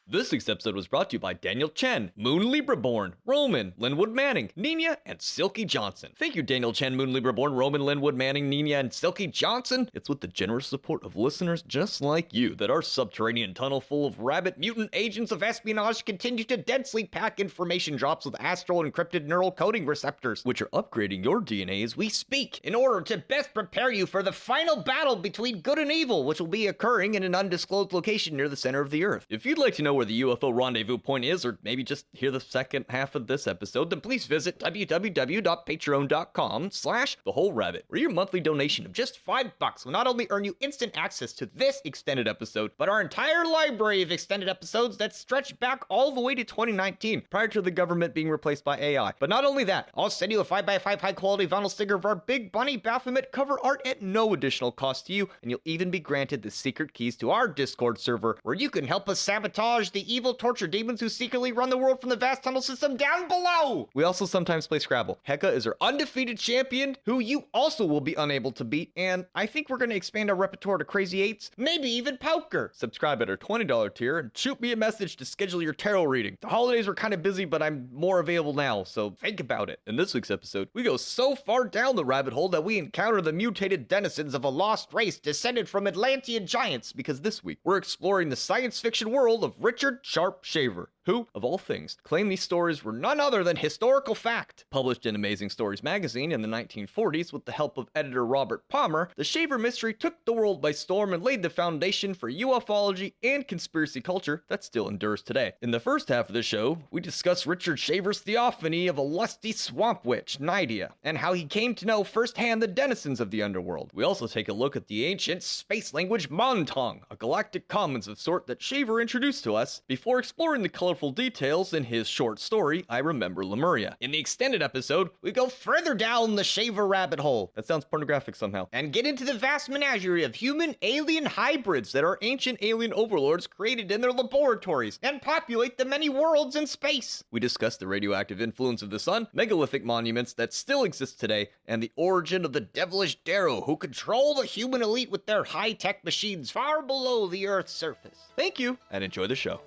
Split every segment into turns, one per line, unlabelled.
This week's episode was brought to you by Daniel Chen, Moon Libra-born, Roman, Linwood Manning, Nydia, and Silky Johnson. Thank you, Daniel Chen, Moon Libra-born, Roman, Linwood Manning, Nydia, and Silky Johnson. It's with the generous support of listeners just like you that our subterranean tunnel full of rabid mutant agents of espionage continues to densely pack information drops with astral encrypted neural coding receptors, which are upgrading your DNA as we speak, in order to best prepare you for the final battle between good and evil, which will be occurring in an undisclosed location near the center of the Earth. If you'd like to know where the UFO rendezvous point is, or maybe just hear the second half of this episode, then please visit www.patreon.com/thewholerabbit, where your monthly donation of just $5 will not only earn you instant access to this extended episode, but our entire library of extended episodes that stretch back all the way to 2019, prior to the government being replaced by AI. But not only that, I'll send you a 5x5 high-quality vinyl sticker of our Big Bunny Baphomet cover art at no additional cost to you, and you'll even be granted the secret keys to our Discord server, where you can help us sabotage the evil torture demons who secretly run the world from the vast tunnel system down below. We also sometimes play Scrabble. Heka is our undefeated champion, who you also will be unable to beat, and I think we're going to expand our repertoire to Crazy Eights, maybe even poker. Subscribe at our $20 tier and shoot me a message to schedule your tarot reading. The holidays were kind of busy, but I'm more available now, so think about it. In this week's episode, we go so far down the rabbit hole that we encounter the mutated denizens of a lost race descended from Atlantean giants, because this week we're exploring the science fiction world of Richard Sharp Shaver, who, of all things, claimed these stories were none other than historical fact. Published in Amazing Stories magazine in the 1940s with the help of editor Robert Palmer, the Shaver mystery took the world by storm and laid the foundation for UFOlogy and conspiracy culture that still endures today. In the first half of the show, we discuss Richard Shaver's theophany of a lusty swamp witch, Nydia, and how he came to know firsthand the denizens of the underworld. We also take a look at the ancient space language Montong, a galactic commons of sort that Shaver introduced to us, before exploring the colorful details in his short story, I Remember Lemuria. In the extended episode, we go further down the Shaver rabbit hole. That sounds pornographic somehow. And get into the vast menagerie of human-alien hybrids that our ancient alien overlords created in their laboratories and populate the many worlds in space. We discuss the radioactive influence of the sun, megalithic monuments that still exist today, and the origin of the devilish Dero, who control the human elite with their high-tech machines far below the Earth's surface. Thank you, and enjoy the show.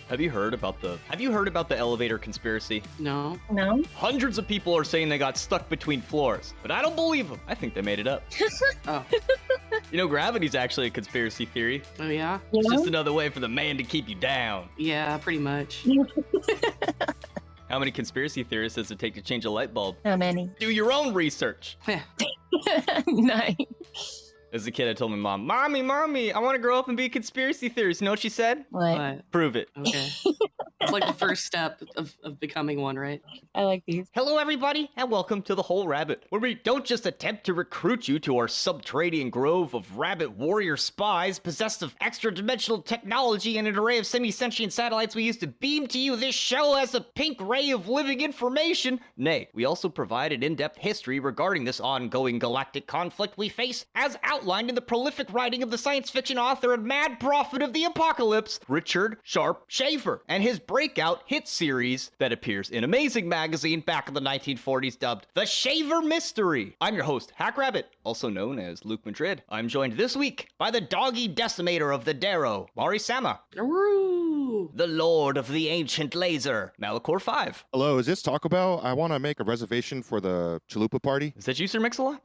Have you heard about the elevator conspiracy?
No.
Hundreds of people are saying they got stuck between floors, but I don't believe them. I think they made it up.
Oh.
You know, gravity's actually a conspiracy theory.
Oh, yeah?
It's just another way for the man to keep you down.
Yeah, pretty much.
How many conspiracy theorists does it take to change a light bulb?
How many?
Do your own research.
Nice.
As a kid, I told my mom, Mommy, I want to grow up and be a conspiracy theorist. You know what she said?
What?
Prove it.
Okay. It's like the first step of becoming one, right?
I like these.
Hello, everybody, and welcome to The Whole Rabbit, where we don't just attempt to recruit you to our subterranean grove of rabbit warrior spies possessed of extra-dimensional technology and an array of semi-sentient satellites we use to beam to you this show as a pink ray of living information. Nay, we also provide an in-depth history regarding this ongoing galactic conflict we face, as outlined in the prolific writing of the science fiction author and mad prophet of the apocalypse, Richard Sharp Shaver, and his breakout hit series that appears in Amazing magazine back in the 1940s dubbed The Shaver Mystery. I'm your host, Hack Rabbit, also known as Luke Madrid. I'm joined this week by the doggy decimator of the Dero, Mari Sama. The Lord of the Ancient Laser, Malachor 5.
Hello, is this Taco Bell? I want to make a reservation for the chalupa party.
Is that you, Sir Mix-a-Lot?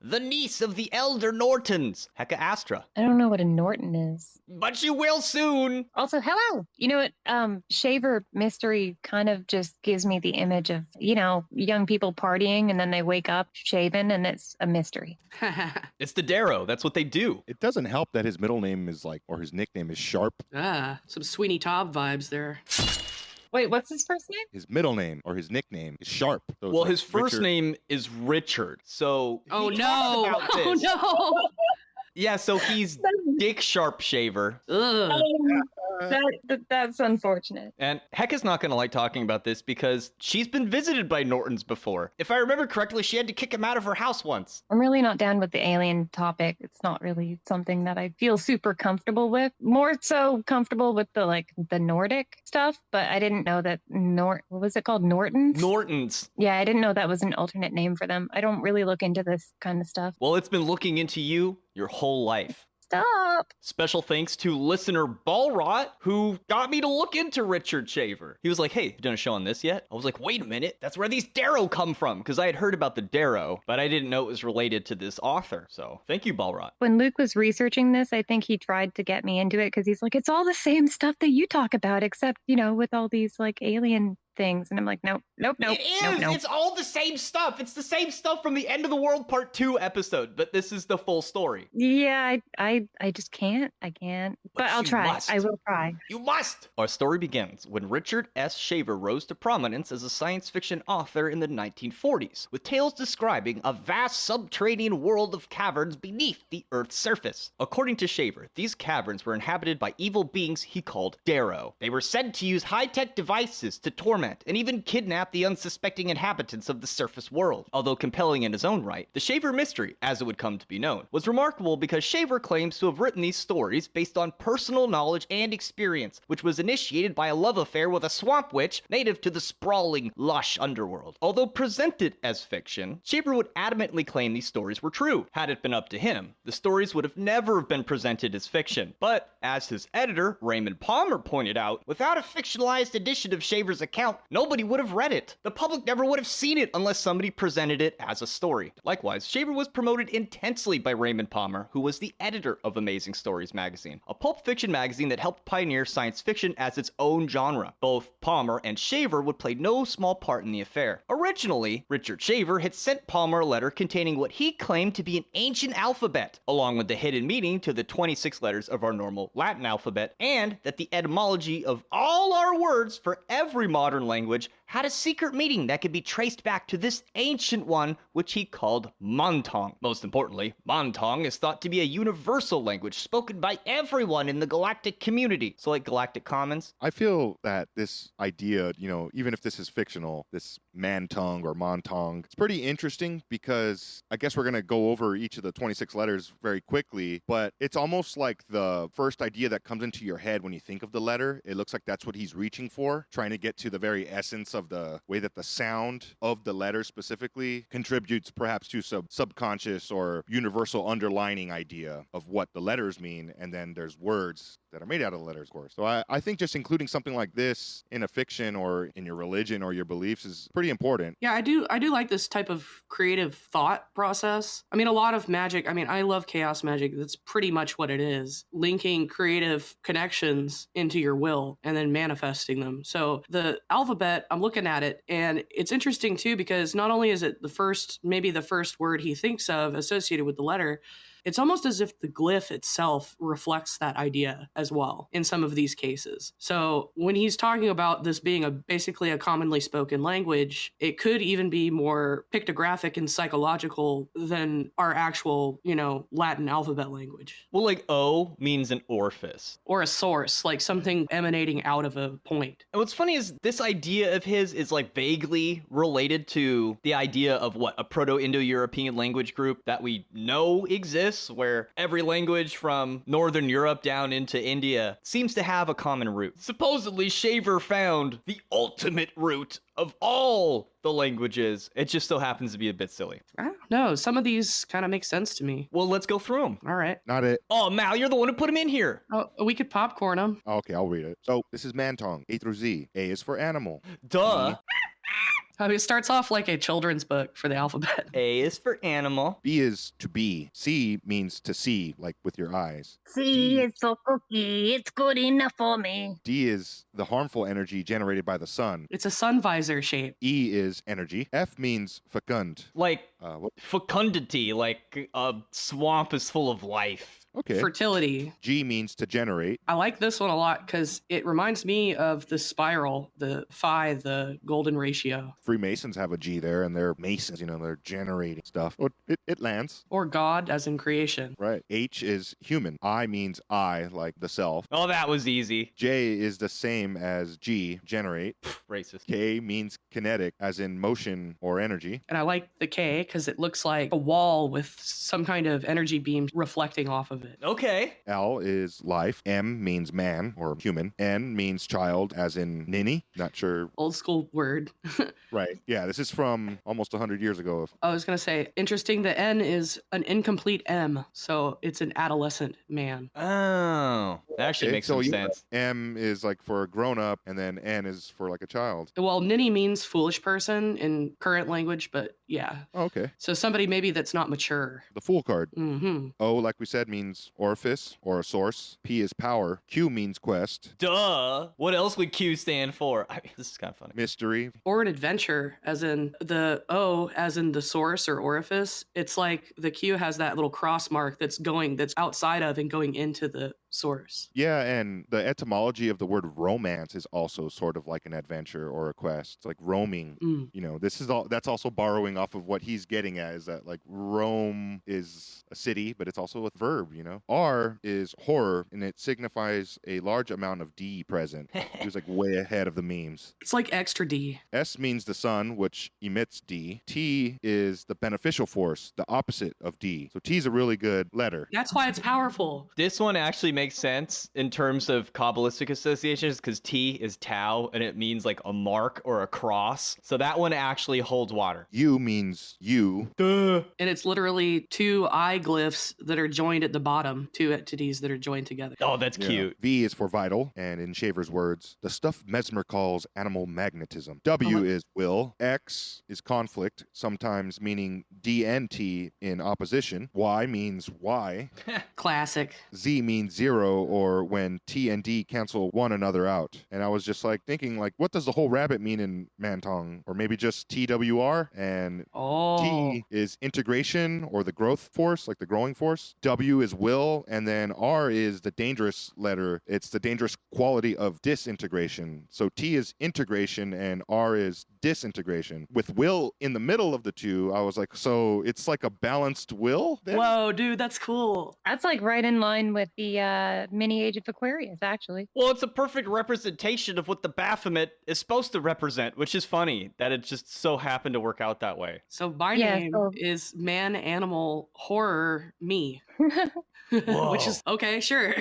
The niece of the Elder Nortons, Heka Astra.
I don't know what a Norton is.
But you will soon.
Also, hello. You know what? Shaver mystery kind of just gives me the image of, young people partying and then they wake up shaven and it's a mystery.
It's the Dero. That's what they do.
It doesn't help that his middle name is or his nickname is Sharp.
Some Sweeney Todd vibes there.
Wait, what's his first name?
His middle name or his nickname is Sharp. So it's
Well,
like
his first
Richard-
name is Richard. So
Oh
he
no!
talks about
Oh
this.
no!
Yeah, so he's Dick Sharpshaver.
Ugh.
That's unfortunate.
And Heck is not going to like talking about this because she's been visited by Nortons before. If I remember correctly, she had to kick him out of her house once.
I'm really not down with the alien topic. It's not really something that I feel super comfortable with. More so comfortable with the Nordic stuff, but I didn't know that what was it called? Nortons?
Nortons.
Yeah, I didn't know that was an alternate name for them. I don't really look into this kind of stuff.
Well, it's been looking into you your whole life.
Stop.
Special thanks to listener Balrot, who got me to look into Richard Shaver. He was like, hey, you done a show on this yet? I was like, wait a minute, that's where these Dero come from, because I had heard about the Dero, but I didn't know it was related to this author. So thank you, Balrot.
When Luke was researching this, I think he tried to get me into it because he's like, it's all the same stuff that you talk about, except, with all these alien things. And I'm like, nope.
It is. It's all the same stuff. It's the same stuff from the End of the World Part 2 episode, but this is the full story.
Yeah, I just can't. I can't. But I'll
you
try.
must.
I will try.
You must! Our story begins when Richard S. Shaver rose to prominence as a science fiction author in the 1940s, with tales describing a vast subterranean world of caverns beneath the Earth's surface. According to Shaver, these caverns were inhabited by evil beings he called Dero. They were said to use high-tech devices to torment and even kidnap the unsuspecting inhabitants of the surface world. Although compelling in his own right, the Shaver mystery, as it would come to be known, was remarkable because Shaver claims to have written these stories based on personal knowledge and experience, which was initiated by a love affair with a swamp witch native to the sprawling, lush underworld. Although presented as fiction, Shaver would adamantly claim these stories were true. Had it been up to him, the stories would have never been presented as fiction. But, as his editor, Raymond Palmer, pointed out, without a fictionalized edition of Shaver's account, nobody would have read it. The public never would have seen it unless somebody presented it as a story. Likewise, Shaver was promoted intensely by Raymond Palmer, who was the editor of Amazing Stories magazine, a pulp fiction magazine that helped pioneer science fiction as its own genre. Both Palmer and Shaver would play no small part in the affair. Originally, Richard Shaver had sent Palmer a letter containing what he claimed to be an ancient alphabet, along with the hidden meaning to the 26 letters of our normal Latin alphabet, and that the etymology of all our words for every modern language had a secret meaning that could be traced back to this ancient one, which he called Montong. Most importantly, Montong is thought to be a universal language spoken by everyone in the galactic community. So like Galactic Commons?
I feel that this idea, even if this is fictional, this man-tongue or montong, it's pretty interesting because I guess we're going to go over each of the 26 letters very quickly, but it's almost like the first idea that comes into your head when you think of the letter. It looks like that's what he's reaching for, trying to get to the very essence of the way that the sound of the letter specifically contributes perhaps to subconscious or universal underlining idea of what the letters mean, and then there's words that are made out of the letters, of course. So I think just including something like this in a fiction or in your religion or your beliefs is pretty important.
Yeah, I do like this type of creative thought process. I mean, a lot of magic, I love chaos magic. That's pretty much what it is. Linking creative connections into your will and then manifesting them. So the alphabet, I'm looking at it, and it's interesting too, because not only is it maybe the first word he thinks of associated with the letter, it's almost as if the glyph itself reflects that idea as well in some of these cases. So when he's talking about this being basically a commonly spoken language, it could even be more pictographic and psychological than our actual, Latin alphabet language.
Well, like O means an orifice.
Or a source, like something emanating out of a point.
And what's funny is this idea of his is like vaguely related to the idea of a Proto-Indo-European language group that we know exists, where every language from Northern Europe down into India seems to have a common root. Supposedly, Shaver found the ultimate root of all the languages. It just so happens to be a bit silly.
I don't know. Some of these kind of make sense to me.
Well, let's go through them.
All right.
Not it.
Oh, Mal, you're the one who put them in here.
Oh, we could popcorn them.
Okay, I'll read it. So this is man-tongue, A through Z. A is for animal.
Duh.
It starts off like a children's book for the alphabet.
A is for animal.
B is to be. C means to see, like with your eyes.
See, it's so cookie. It's good enough for me.
D is the harmful energy generated by the sun.
It's a sun visor shape.
E is energy. F means fecund.
Like
What?
fecundity, like a swamp is full of life.
Okay.
fertility.
G means to generate.
I like this one a lot because it reminds me of the spiral, the phi, the golden ratio.
Freemasons have a G there, and they're masons, they're generating stuff. Oh, it lands.
Or God, as in creation.
Right. H is human. I means I, like the self.
Oh, that was easy.
J is the same as G, generate.
Racist.
K means kinetic, as in motion or energy.
And I like the K because it looks like a wall with some kind of energy beam reflecting off of it.
Okay.
L is life. M means man or human. N means child, as in ninny. Not sure.
Old school word.
Right. Yeah, this is from almost 100 years ago.
I was going to say, interesting, the N is an incomplete M. So it's an adolescent man.
Oh, that actually makes some sense.
M is like for a grown up, and then N is for like a child.
Well, ninny means foolish person in current language, but yeah.
Oh, okay.
So somebody maybe that's not mature.
The Fool card.
Mm-hmm.
O, like we said, means orifice or a source. P is power. Q means quest.
Duh. What else would Q stand for? I mean, this is kind of funny.
Mystery.
Or an adventure, as in the O, as in the source or orifice. It's like the Q has that little cross mark that's outside of and going into the source.
Yeah, and the etymology of the word romance is also sort of like an adventure or a quest. It's like roaming. This is that's also borrowing off of what he's getting at, is that like Rome is a city, but it's also a verb, R is horror, and it signifies a large amount of D present. He was like way ahead of the memes.
It's like extra D.
S means the sun, which emits D. T is the beneficial force, the opposite of D. So T is a really good letter.
That's why it's powerful.
This one actually makes sense in terms of Kabbalistic associations because T is Tau and it means like a mark or a cross. So that one actually holds water.
U means you.
Duh.
And it's literally two eye glyphs that are joined at the bottom, two entities that are joined together.
Oh, that's cute.
V is for vital, and in Shaver's words, the stuff Mesmer calls animal magnetism. W is will. X is conflict, sometimes meaning D and T in opposition. Y means why.
Classic.
Z means zero, or when T and D cancel one another out. And I was just like thinking, like, what does the whole rabbit mean in Mantong? Or maybe just TWR? And T is integration or the growth force, like the growing force. W is will, and then R is the dangerous letter. It's the dangerous quality of disintegration. So T is integration and R is disintegration. With will in the middle of the two, I was like, so it's like a balanced will then?
Whoa, dude, that's cool.
That's like right in line with the mini age of Aquarius, actually.
Well, it's a perfect representation of what the Baphomet is supposed to represent, which is funny that it just so happened to work out that way.
So my name is man, animal, horror, me. Which is okay, sure.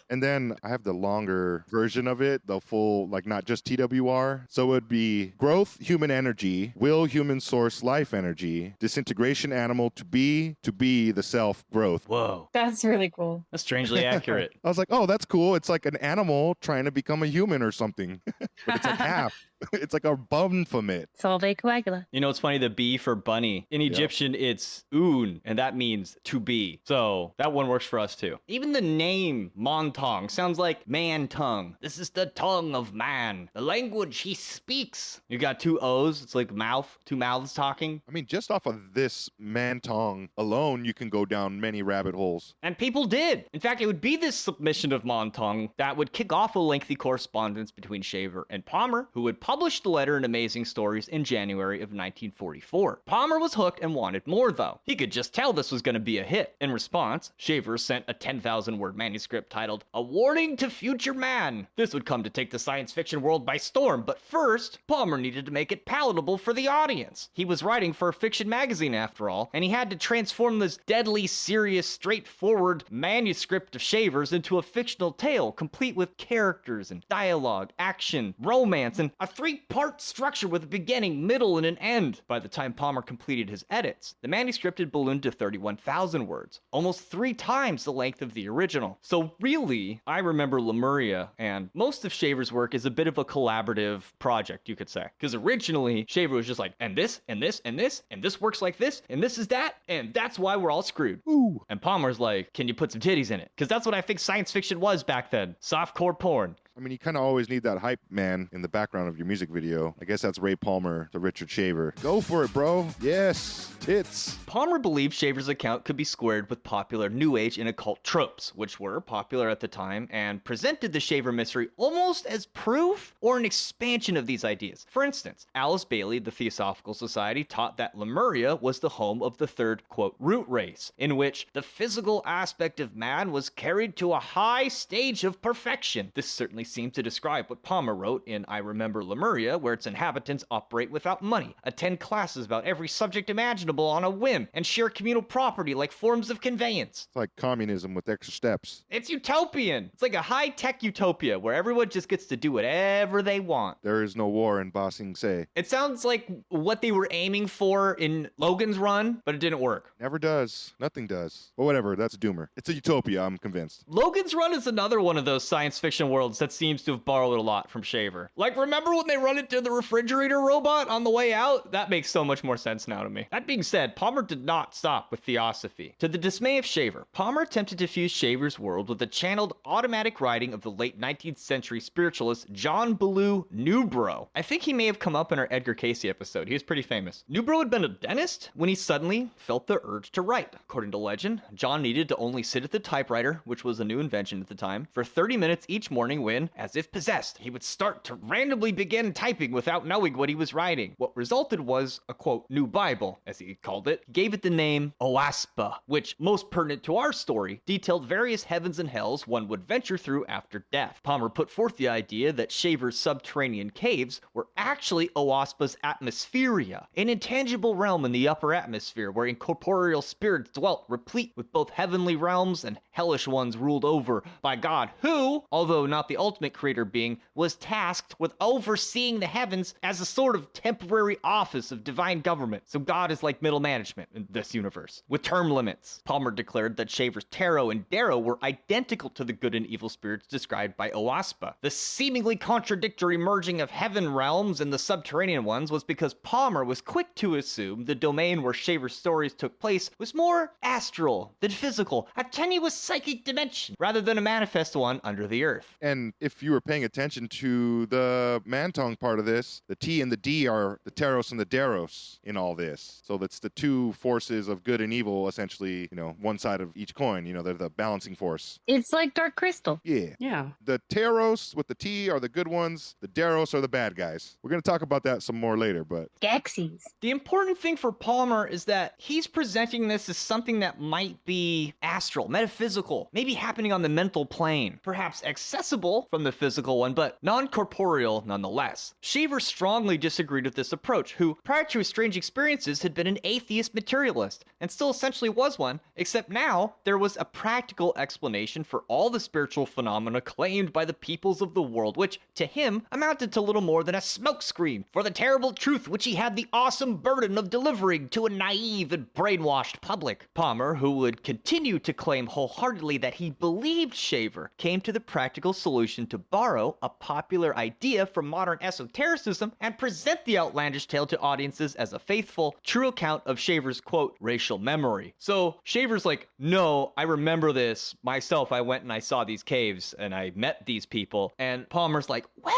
And then I have the longer version of it, the full, like not just TWR. So it would be growth, human energy, will, human source, life energy, disintegration, animal, to be the self, growth.
Whoa.
That's really cool.
That's strangely accurate.
I was like, oh, that's cool. It's like an animal trying to become a human or something. But it's like half. It's like a Baphomet.
Solve coagula.
You know, it's funny, the B for bunny. In Egyptian, it's un, and that means to be. So that one works for us too. Even the name Montong sounds like man tongue. This is the tongue of man, the language he speaks. You got two O's. It's like mouth, two mouths talking.
I mean, just off of this Mantong alone, you can go down many rabbit holes.
And people did. In fact, it would be this submission of Montong that would kick off a lengthy correspondence between Shaver and Palmer, who would publish the letter in Amazing Stories in January of 1944. Palmer was hooked and wanted more, though. He could just tell this was going to be a hit. In response, Shaver sent a 10,000-word manuscript titled A Warning to Future Man. This would come to take the science fiction world by storm, but first, Palmer needed to make it palatable for the audience. He was writing for a fiction magazine, after all, and he had to transform this deadly, serious, straightforward manuscript of Shaver's into a fictional tale, complete with characters and dialogue, action, romance, and a three-part structure with a beginning, middle, and an end. By the time Palmer completed his edits, the manuscript had ballooned to 31,000 words, almost 3 times the length of the original. So really, I Remember Lemuria, and most of Shaver's work is a bit of a collaborative project, you could say. Because originally, Shaver was just like, and this, and this, and this, and this works like this, and this is that, and that's why we're all screwed.
Ooh.
And Palmer's like, can you put some titties in it? Because that's what I think science fiction was back then. Softcore porn.
I mean, you kind of always need that hype man in the background of your music video. I guess that's Ray Palmer to Richard Shaver. Go for it, bro. Yes. tits.
Palmer believed Shaver's account could be squared with popular New Age and occult tropes, which were popular at the time, and presented the Shaver mystery almost as proof or an expansion of these ideas. For instance, Alice Bailey, the Theosophical Society, taught that Lemuria was the home of the third, quote, root race, in which the physical aspect of man was carried to a high stage of perfection. This certainly seemed to describe what Palmer wrote in I Remember Lemuria, where its inhabitants operate without money, attend classes about every subject imaginable on a whim, and share communal property like forms of conveyance.
It's like communism with extra steps.
It's utopian. It's like a high-tech utopia where everyone just gets to do whatever they want.
There is no war in Ba Sing Se.
It sounds like what they were aiming for in Logan's Run, but it didn't work.
Never does. Nothing does. But whatever, that's a doomer. It's a utopia, I'm convinced.
Logan's Run is another one of those science fiction worlds that seems to have borrowed a lot from Shaver. Like, remember when they run into the refrigerator robot on the way out? That makes so much more sense now to me. That being said, Palmer did not stop with theosophy. To the dismay of Shaver, Palmer attempted to fuse Shaver's world with the channeled automatic writing of the late 19th century spiritualist John Ballou Newbrough. I think he may have come up in our Edgar Casey episode. He was pretty famous. Newbrough had been a dentist when he suddenly felt the urge to write. According to legend, John needed to only sit at the typewriter, which was a new invention at the time, for 30 minutes each morning when, as if possessed, he would start to randomly begin typing without knowing what he was writing. What resulted was a, quote, new Bible, as he called it. He gave it the name Oaspa, which, most pertinent to our story, detailed various heavens and hells one would venture through after death. Palmer put forth the idea that Shaver's subterranean caves were actually Oaspa's atmospheria, an intangible realm in the upper atmosphere where incorporeal spirits dwelt, replete with both heavenly realms and hellish ones ruled over by God, who, although not the ultimate creator being, was tasked with overseeing the heavens as a sort of temporary office of divine government. So God is like middle management in this universe, with term limits. Palmer declared that Shaver's Dero and Dero were identical to the good and evil spirits described by Oaspa. The seemingly contradictory merging of heaven realms and the subterranean ones was because Palmer was quick to assume the domain where Shaver's stories took place was more astral than physical, a tenuous psychic dimension, rather than a manifest one under the earth.
And if you were paying attention to the Mantong part of this, the T and the D are the Teros and the Deros in all this. So that's the two forces of good and evil, essentially, one side of each coin. They're the balancing force.
It's like Dark Crystal.
Yeah.
The Teros with the T are the good ones. The Deros are the bad guys. We're going to talk about that some more later, but...
Gexies.
The important thing for Palmer is that he's presenting this as something that might be astral, metaphysical, maybe happening on the mental plane, perhaps accessible from the physical one, but non-corporeal nonetheless. Shaver strongly disagreed with this approach, who, prior to his strange experiences, had been an atheist materialist, and still essentially was one, except now there was a practical explanation for all the spiritual phenomena claimed by the peoples of the world, which, to him, amounted to little more than a smokescreen for the terrible truth which he had the awesome burden of delivering to a naive and brainwashed public. Palmer, who would continue to claim wholeheartedly that he believed Shaver, came to the practical solution to borrow a popular idea from modern esotericism and present the outlandish tale to audiences as a faithful, true account of Shaver's, quote, racial memory. So Shaver's like, no, I remember this. Myself, I went and I saw these caves and I met these people. And Palmer's like, well,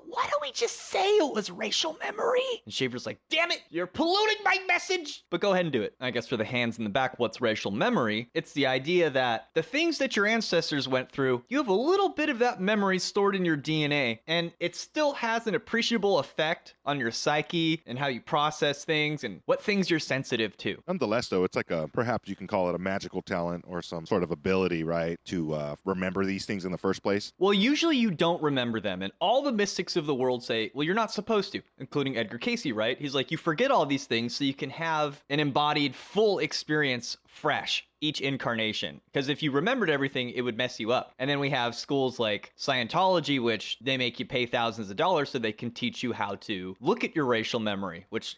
why don't we just say it was racial memory? And Shaver's like, damn it, you're polluting my message. But go ahead and do it. I guess for the hands in the back, what's racial memory? It's the idea that the things that your ancestors went through, you have a little bit of that memory stored in your DNA, and it still has an appreciable effect on your psyche and how you process things and what things you're sensitive to.
Nonetheless, though, it's like perhaps you can call it a magical talent or some sort of ability, right, to remember these things in the first place.
Well, usually you don't remember them, and all the mystics of the world say, well, you're not supposed to, including Edgar Casey, right? He's like, you forget all these things so you can have an embodied full experience fresh each incarnation, because if you remembered everything, it would mess you up. And then we have schools like Scientology, which they make you pay thousands of dollars so they can teach you how to look at your racial memory, which,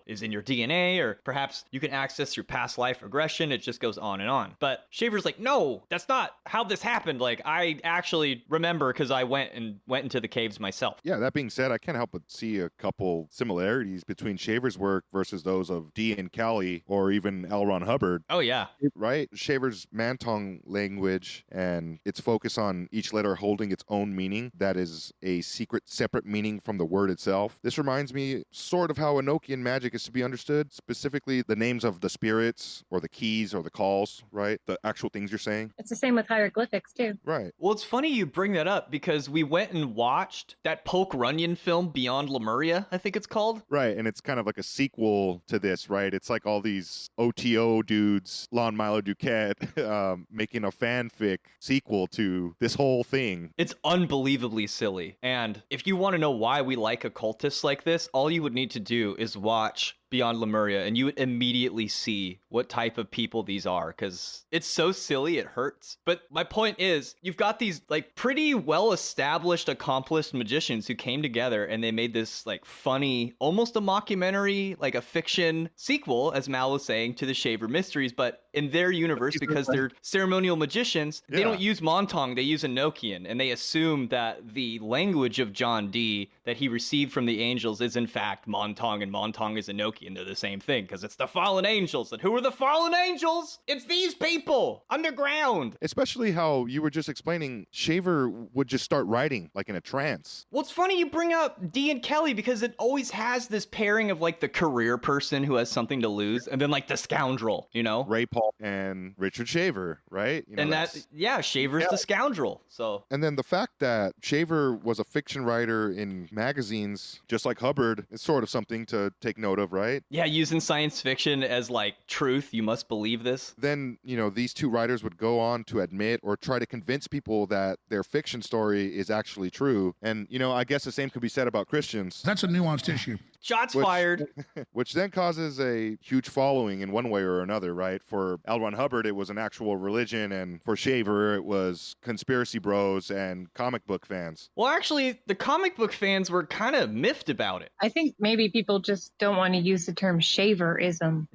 is in your DNA, or perhaps you can access your past life regression. It just goes on and on. But Shaver's like, no, that's not how this happened. Like, I actually remember because I went into the caves myself.
Yeah, that being said, I can't help but see a couple similarities between Shaver's work versus those of D. and Callie or even L. Ron Hubbard.
Oh, yeah.
right? Shaver's man-tongue language and its focus on each letter holding its own meaning that is a secret, separate meaning from the word itself. This reminds me sort of how Enochian magic is to be understood, specifically the names of the spirits or the keys or the calls, right? The actual things you're saying.
It's the same with hieroglyphics too.
Right.
Well, it's funny you bring that up because we went and watched that Polk Runyon film, Beyond Lemuria, I think it's called.
Right, and it's kind of like a sequel to this, right? It's like all these OTO dudes, Lon Milo Duquette, making a fanfic sequel to this whole thing.
It's unbelievably silly. And if you want to know why we like occultists like this, all you would need to do is watch Beyond Lemuria, and you would immediately see what type of people these are, because it's so silly it hurts. But my point is, you've got these like pretty well-established, accomplished magicians who came together and they made this like funny, almost a mockumentary, like a fiction sequel, as Mal was saying, to the Shaver Mysteries. But in their universe, because they're ceremonial magicians, they don't use Montong, they use Enochian, and they assume that the language of John Dee that he received from the angels is in fact Montong, and Montong is Enochian. They're the same thing because it's the fallen angels. And who are the fallen angels? It's these people underground.
Especially how you were just explaining, Shaver would just start writing like in a trance.
Well, it's funny you bring up Dee and Kelly because it always has this pairing of like the career person who has something to lose and then like the scoundrel, you know?
Ray Paul and Richard Shaver, right? You know,
and that, yeah, Shaver's the scoundrel. So.
And then the fact that Shaver was a fiction writer in magazines, just like Hubbard, is sort of something to take note of, right?
Yeah, using science fiction as like truth, you must believe this.
Then, you know, these two writers would go on to admit or try to convince people that their fiction story is actually true. And, you know, I guess the same could be said about Christians.
That's a nuanced issue.
Shots fired.
Which then causes a huge following in one way or another, right? For L. Ron Hubbard, it was an actual religion, and for Shaver, it was conspiracy bros and comic book fans.
Well, actually, the comic book fans were kind of miffed about it.
I think maybe people just don't want to use the term shaverism.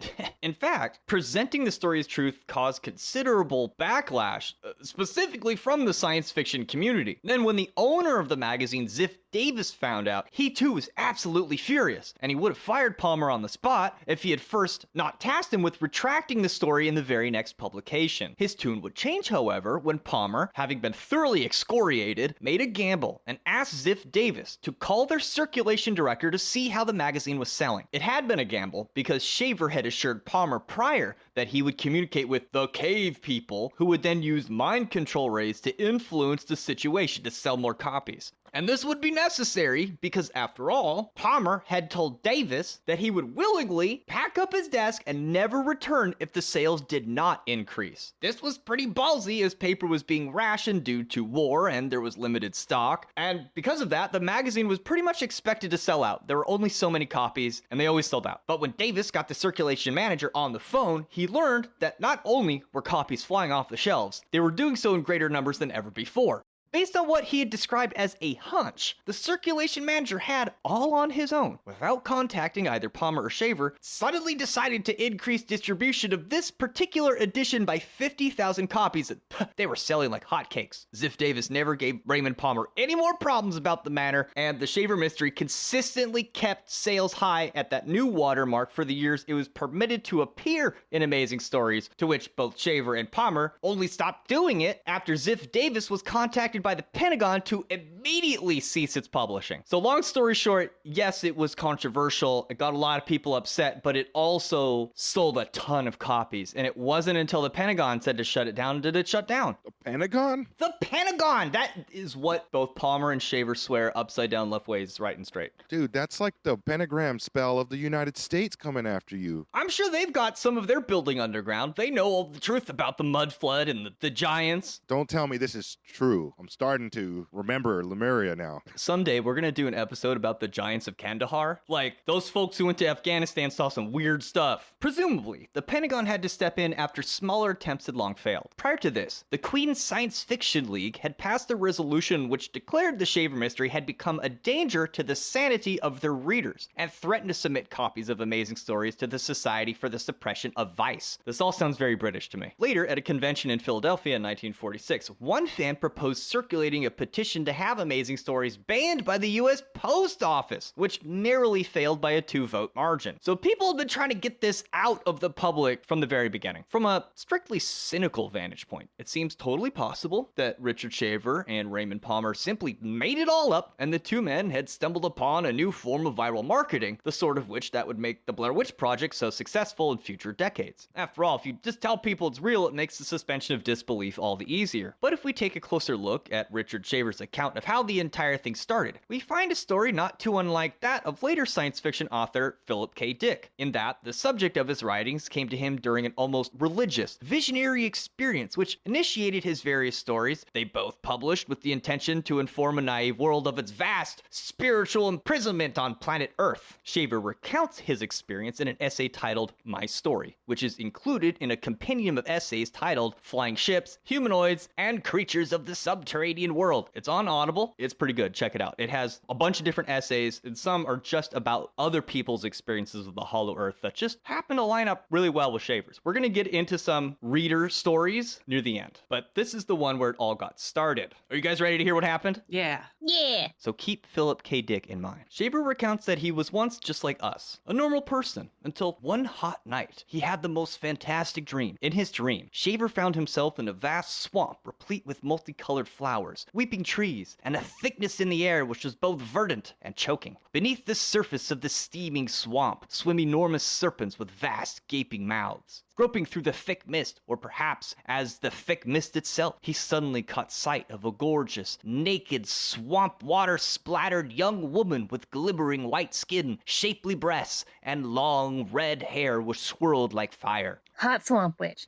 In fact, presenting the story as truth caused considerable backlash, specifically from the science fiction community. Then when the owner of the magazine, Ziff Davis, found out, he too was absolutely furious, and he would have fired Palmer on the spot if he had first not tasked him with retracting the story in the very next publication. His tune would change, however, when Palmer, having been thoroughly excoriated, made a gamble and asked Ziff Davis to call their circulation director to see how the magazine was selling. It had been a gamble because Shaver had assured Palmer prior that he would communicate with the cave people, who would then use mind control rays to influence the situation to sell more copies. And this would be necessary because, after all, Palmer had told Davis that he would willingly pack up his desk and never return if the sales did not increase. This was pretty ballsy as paper was being rationed due to war and there was limited stock. And because of that, the magazine was pretty much expected to sell out. There were only so many copies and they always sold out. But when Davis got the circulation manager on the phone, he learned that not only were copies flying off the shelves, they were doing so in greater numbers than ever before. Based on what he had described as a hunch, the circulation manager had, all on his own, without contacting either Palmer or Shaver, suddenly decided to increase distribution of this particular edition by 50,000 copies. They were selling like hotcakes. Ziff Davis never gave Raymond Palmer any more problems about the matter, and the Shaver Mystery consistently kept sales high at that new watermark for the years it was permitted to appear in Amazing Stories, to which both Shaver and Palmer only stopped doing it after Ziff Davis was contacted by the Pentagon to immediately cease its publishing. So long story short, yes, it was controversial. It got a lot of people upset, but it also sold a ton of copies. And it wasn't until the Pentagon said to shut it down did it shut down.
The Pentagon?
The Pentagon! That is what both Palmer and Shaver swear upside down left ways, right and straight.
Dude, that's like the pentagram spell of the United States coming after you.
I'm sure they've got some of their building underground. They know all the truth about the mud flood and the giants.
Don't tell me this is true. I'm starting to remember Lemuria now.
Someday we're gonna do an episode about the giants of Kandahar. Like, those folks who went to Afghanistan saw some weird stuff. Presumably, the Pentagon had to step in after smaller attempts had long failed. Prior to this, the Queen's Science Fiction League had passed a resolution which declared the Shaver Mystery had become a danger to the sanity of their readers, and threatened to submit copies of Amazing Stories to the Society for the Suppression of Vice. This all sounds very British to me. Later, at a convention in Philadelphia in 1946, one fan proposed circulating a petition to have amazing stories banned by the US Post Office, which narrowly failed by a 2-vote margin. So people have been trying to get this out of the public from the very beginning. From a strictly cynical vantage point, it seems totally possible that Richard Shaver and Raymond Palmer simply made it all up, and the two men had stumbled upon a new form of viral marketing, the sort of which that would make the Blair Witch Project so successful in future decades. After all, if you just tell people it's real, it makes the suspension of disbelief all the easier. But if we take a closer look at Richard Shaver's account of how the entire thing started, we find a story not too unlike that of later science fiction author Philip K. Dick, in that the subject of his writings came to him during an almost religious, visionary experience which initiated his various stories. They both published with the intention to inform a naive world of its vast spiritual imprisonment on planet Earth. Shaver recounts his experience in an essay titled My Story, which is included in a compendium of essays titled Flying Ships, Humanoids, and Creatures of the Subterranean World. It's on Audible. It's pretty good. Check it out. It has a bunch of different essays, and some are just about other people's experiences of the Hollow Earth that just happen to line up really well with Shaver's. We're going to get into some reader stories near the end, but this is the one where it all got started. Are you guys ready to hear what happened?
Yeah.
Yeah.
So keep Philip K. Dick in mind. Shaver recounts that he was once just like us, a normal person, until one hot night, he had the most fantastic dream. In his dream, Shaver found himself in a vast swamp replete with multicolored flowers, weeping trees, and a thickness in the air which was both verdant and choking. Beneath the surface of the steaming swamp swim enormous serpents with vast gaping mouths. Groping through the thick mist, or perhaps as the thick mist itself, he suddenly caught sight of a gorgeous, naked, swamp water-splattered young woman with glimmering white skin, shapely breasts, and long red hair which swirled like fire.
Hot swamp witch.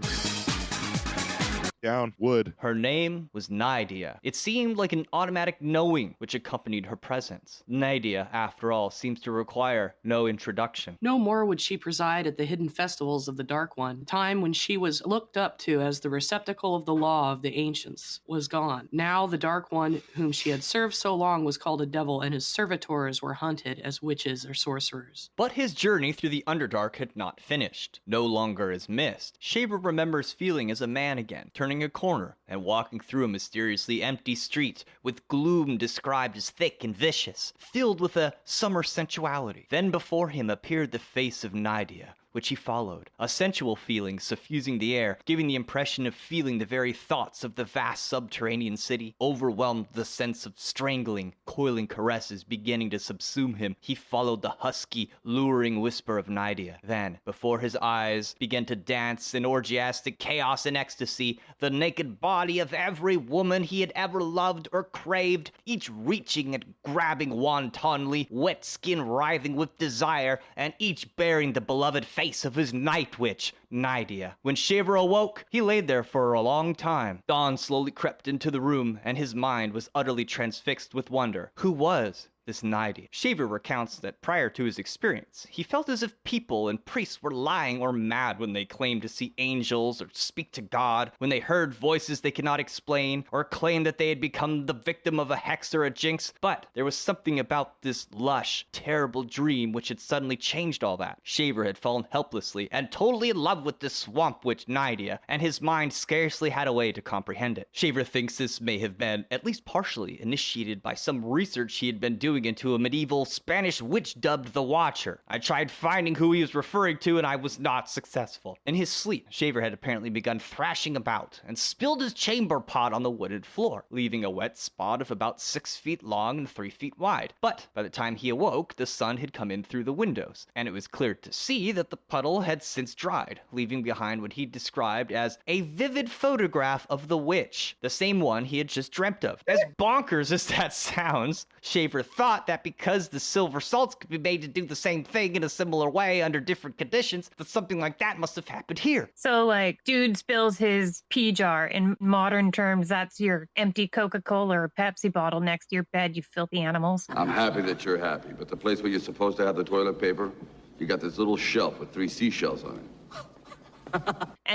Down. Wood.
Her name was Nydia. It seemed like an automatic knowing which accompanied her presence. Nydia, after all, seems to require no introduction.
No more would she preside at the hidden festivals of the Dark One. Time when she was looked up to as the receptacle of the law of the ancients was gone. Now the Dark One, whom she had served so long, was called a devil, and his servitors were hunted as witches or sorcerers.
But his journey through the Underdark had not finished. No longer as mist, Shaver remembers feeling as a man again, turning a corner and walking through a mysteriously empty street with gloom described as thick and vicious, filled with a summer sensuality. Then before him appeared the face of Nydia, which he followed, a sensual feeling suffusing the air, giving the impression of feeling the very thoughts of the vast subterranean city. Overwhelmed with the sense of strangling, coiling caresses beginning to subsume him, he followed the husky, luring whisper of Nydia. Then, before his eyes began to dance in orgiastic chaos and ecstasy, the naked body of every woman he had ever loved or craved, each reaching and grabbing wantonly, wet skin writhing with desire, and each bearing the beloved face of his night witch, Nydia. When Shaver awoke, he laid there for a long time. Dawn slowly crept into the room, and his mind was utterly transfixed with wonder. Who was this Nydia? Shaver recounts that prior to his experience, he felt as if people and priests were lying or mad when they claimed to see angels or speak to God, when they heard voices they could not explain, or claimed that they had become the victim of a hex or a jinx. But there was something about this lush, terrible dream which had suddenly changed all that. Shaver had fallen helplessly and totally in love with this swamp witch Nydia, and his mind scarcely had a way to comprehend it. Shaver thinks this may have been, at least partially, initiated by some research he had been doing into a medieval Spanish witch dubbed the Watcher. I tried finding who he was referring to, and I was not successful. In his sleep, Shaver had apparently begun thrashing about and spilled his chamber pot on the wooded floor, leaving a wet spot of about 6 feet long and 3 feet wide. But by the time he awoke, the sun had come in through the windows, and it was clear to see that the puddle had since dried, leaving behind what he described as a vivid photograph of the witch, the same one he had just dreamt of. As bonkers as that sounds, Shaver thought that because the silver salts could be made to do the same thing in a similar way under different conditions, that something like that must have happened here.
So, like, dude spills his pee jar. In modern terms, that's your empty Coca-Cola or Pepsi bottle next to your bed, you filthy animals.
I'm happy that you're happy, but the place where you're supposed to have the toilet paper, you got this little shelf with 3 seashells on it.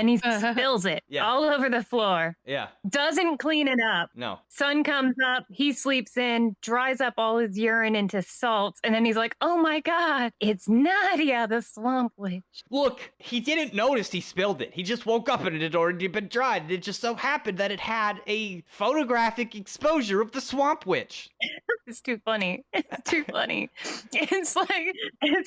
and he spills it all over the floor.
Yeah.
Doesn't clean it up.
No.
Sun comes up, he sleeps in, dries up all his urine into salts, and then he's like, oh my God, it's Nydia, the swamp witch.
Look, he didn't notice he spilled it. He just woke up and it had already been dried. It just so happened that it had a photographic exposure of the swamp witch.
It's too funny. It's too funny. It's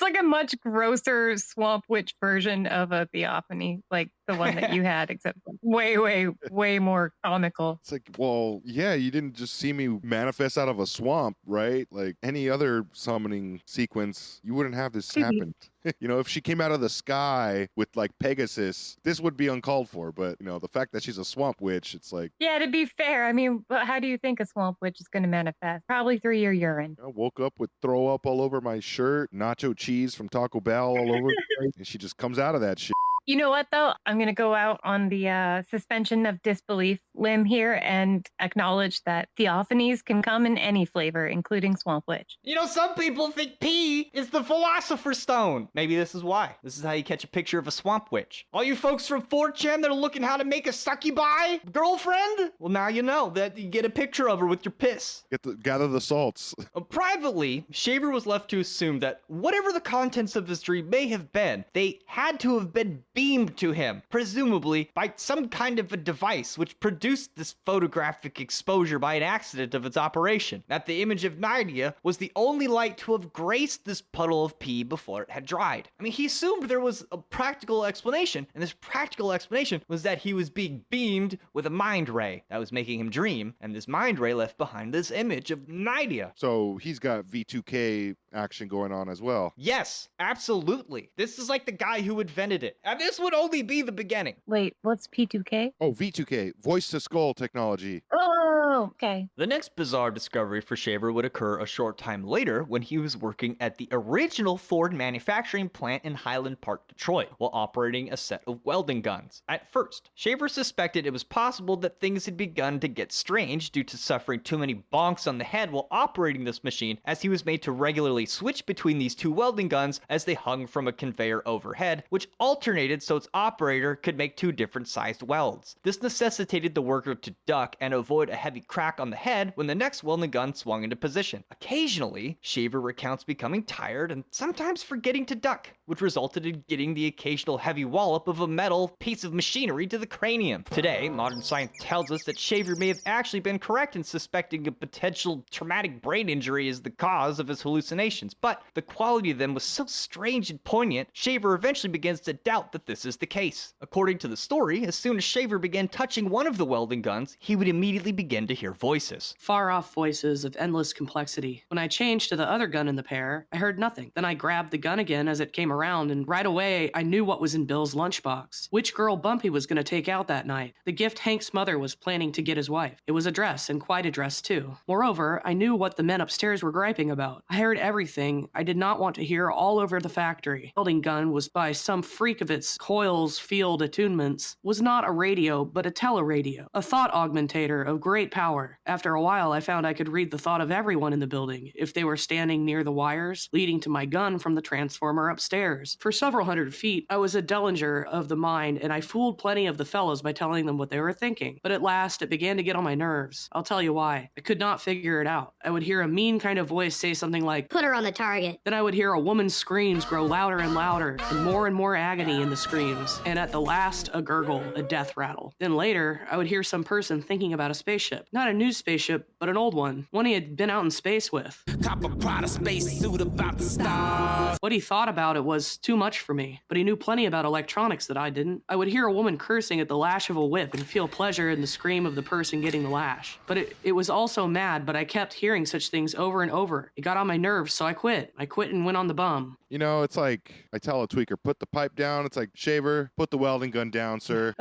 like a much grosser swamp witch version of a theophany, like the one that you had, except way more comical.
It's like, well, yeah, you didn't just see me manifest out of a swamp, right? Like any other summoning sequence, you wouldn't have this happen. You know, if she came out of the sky with like Pegasus, this would be uncalled for. But, you know, the fact that she's a swamp witch, it's like...
Yeah, to be fair, I mean, but how do you think a swamp witch is going to manifest? Probably through your urine.
I woke up with throw up all over my shirt, nacho cheese from Taco Bell all over the place, and she just comes out of that shit.
You know what, though? I'm going to go out on the suspension of disbelief limb here and acknowledge that theophanies can come in any flavor, including Swamp Witch.
You know, some people think pee is the Philosopher's Stone. Maybe this is why. This is how you catch a picture of a swamp witch. All you folks from 4chan that are looking how to make a succubi girlfriend? Well, now you know that you get a picture of her with your piss.
Gather the salts.
Privately, Shaver was left to assume that whatever the contents of his dream may have been, they had to have been beamed to him, presumably by some kind of a device which produced this photographic exposure by an accident of its operation. That the image of Nydia was the only light to have graced this puddle of pee before it had dried. I mean, he assumed there was a practical explanation, and this practical explanation was that he was being beamed with a mind ray that was making him dream, and this mind ray left behind this image of Nydia.
So he's got V2K action going on as well.
Yes, absolutely. This is like the guy who invented it. And this would only be the beginning.
Wait, what's P2K?
Oh, V2K, voice to skull technology.
Oh, okay.
The next bizarre discovery for Shaver would occur a short time later when he was working at the original Ford manufacturing plant in Highland Park, Detroit, while operating a set of welding guns. At first, Shaver suspected it was possible that things had begun to get strange due to suffering too many bonks on the head while operating this machine, as he was made to regularly switch between these two welding guns as they hung from a conveyor overhead, which alternated so its operator could make two different sized welds. This necessitated the worker to duck and avoid a heavy crack on the head when the next welding gun swung into position. Occasionally, Shaver recounts becoming tired and sometimes forgetting to duck, which resulted in getting the occasional heavy wallop of a metal piece of machinery to the cranium. Today, modern science tells us that Shaver may have actually been correct in suspecting a potential traumatic brain injury as the cause of his hallucinations, but the quality of them was so strange and poignant, Shaver eventually begins to doubt that this is the case. According to the story, as soon as Shaver began touching one of the welding guns, he would immediately begin to hear voices.
Far-off voices of endless complexity. When I changed to the other gun in the pair, I heard nothing. Then I grabbed the gun again as it came around, and right away, I knew what was in Bill's lunchbox. Which girl Bumpy was going to take out that night. The gift Hank's mother was planning to get his wife. It was a dress, and quite a dress too. Moreover, I knew what the men upstairs were griping about. I heard everything I did not want to hear all over the factory. The welding gun was by some freak of its coils field attunements, was not a radio, but a teleradio, a thought augmentator of great power. After a while, I found I could read the thought of everyone in the building if they were standing near the wires leading to my gun from the transformer upstairs. For several hundred feet, I was a Dellinger of the mind, and I fooled plenty of the fellows by telling them what they were thinking. But at last, it began to get on my nerves. I'll tell you why. I could not figure it out. I would hear a mean kind of voice say something like, "Put her on the target." Then I would hear a woman's screams grow louder and louder, and more agony in the screams, and at the last, a gurgle, a death rattle. Then later, I would hear some person thinking about a spaceship. Not a new spaceship, but an old one he had been out in space with.
Cop a Prada spacesuit about the stars.
What he thought about it was too much for me, but he knew plenty about electronics that I didn't. I would hear a woman cursing at the lash of a whip and feel pleasure in the scream of the person getting the lash. But it was also mad, but I kept hearing such things over and over. It got on my nerves, so I quit. I quit and went on the bum.
You know, it's like, I tell a tweaker, put the pipe down. It's like, Shaver, put the welding gun down, sir.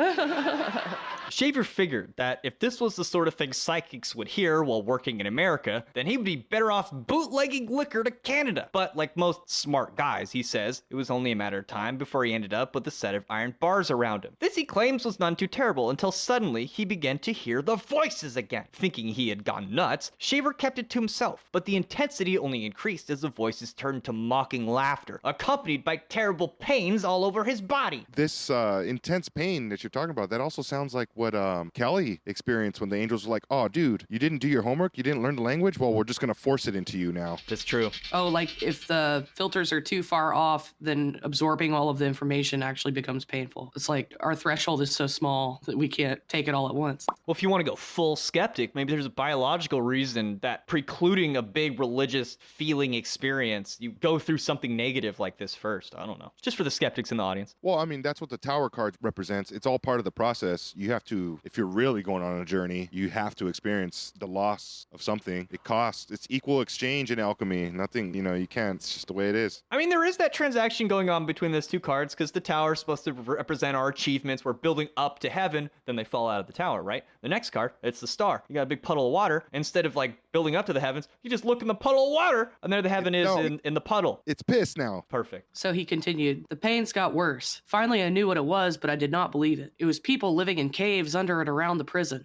Shaver figured that if this was the sort of thing psychics would hear while working in America, then he would be better off bootlegging liquor to Canada. But like most smart guys, he says, it was only a matter of time before he ended up with a set of iron bars around him. This, he claims, was none too terrible until suddenly he began to hear the voices again. Thinking he had gone nuts, Shaver kept it to himself, but the intensity only increased as the voices turned to mocking laughter, accompanied by terrible pains all over his body.
This intense pain that you're talking about, that also sounds like what Kelly experienced when the angels were like, oh, dude, you didn't do your homework? You didn't learn the language? Well, we're just going to force it into you now.
That's true.
Oh, like if the filters are too far off, then absorbing all of the information actually becomes painful. It's like our threshold is so small that we can't take it all at once.
Well, if you want to go full skeptic, maybe there's a biological reason that precluding a big religious feeling experience, you go through something negative like this first. I don't know. Just for the skeptics in the audience.
Well, I mean, that's what the tower card represents. It's all part of the process. You have to, if you're really going on a journey, you have to experience the loss of something. It costs. It's equal exchange in alchemy. Nothing, you can't. It's just the way it is.
I mean, there is that transaction going on between those two cards because the tower is supposed to represent our achievements. We're building up to heaven, then they fall out of the tower, right? The next card, it's the star. You got a big puddle of water. Instead of like building up to the heavens, you just look in the puddle of water, and there the heaven is in the puddle.
It's piss now.
Perfect.
So he continued, the pains got worse. Finally, I knew what it was, but I did not believe it. It was people living in caves under and around the prison.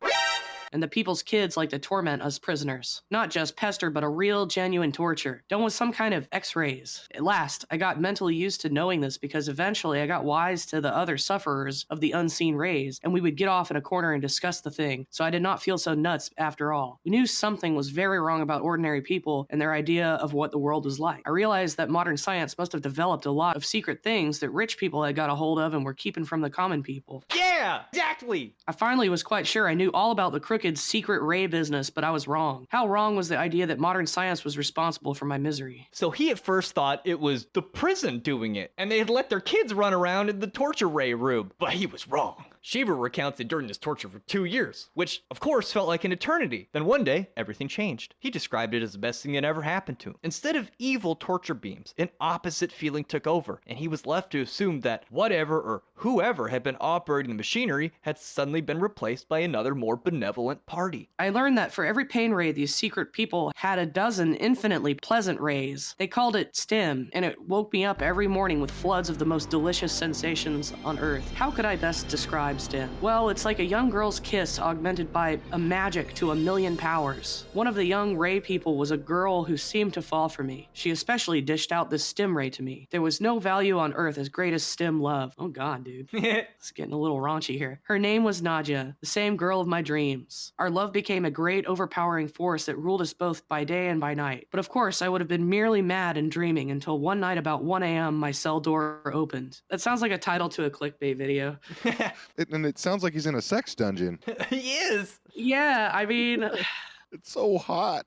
And the people's kids like to torment us prisoners. Not just pester, but a real, genuine torture, done with some kind of x-rays. At last, I got mentally used to knowing this because eventually I got wise to the other sufferers of the unseen rays, and we would get off in a corner and discuss the thing, so I did not feel so nuts after all. We knew something was very wrong about ordinary people and their idea of what the world was like. I realized that modern science must have developed a lot of secret things that rich people had got a hold of and were keeping from the common people.
Yeah, exactly.
I finally was quite sure I knew all about the crooked secret ray business, but I was wrong. How wrong was the idea that modern science was responsible for my misery?
So he at first thought it was the prison doing it, and they had let their kids run around in the torture ray room, but he was wrong. Shaver recounts that during this torture for 2 years, which of course felt like an eternity. Then one day, everything changed. He described it as the best thing that ever happened to him. Instead of evil torture beams, an opposite feeling took over, and he was left to assume that whatever or whoever had been operating the machinery had suddenly been replaced by another more benevolent party.
I learned that for every pain ray, these secret people had a dozen infinitely pleasant rays. They called it STEM, and it woke me up every morning with floods of the most delicious sensations on Earth. How could I best describe STEM? Well, it's like a young girl's kiss augmented by a magic to 1,000,000 powers. One of the young ray people was a girl who seemed to fall for me. She especially dished out this STEM ray to me. There was no value on Earth as great as STEM love. Oh god, dude. It's getting a little raunchy here. Her name was Nydia, the same girl of my dreams. Our love became a great overpowering force that ruled us both by day and by night. But of course, I would have been merely mad and dreaming until one night about 1 a.m. my cell door opened. That sounds like a title to a clickbait video.
And it sounds like he's in a sex dungeon.
He is.
Yeah, I mean...
It's so hot.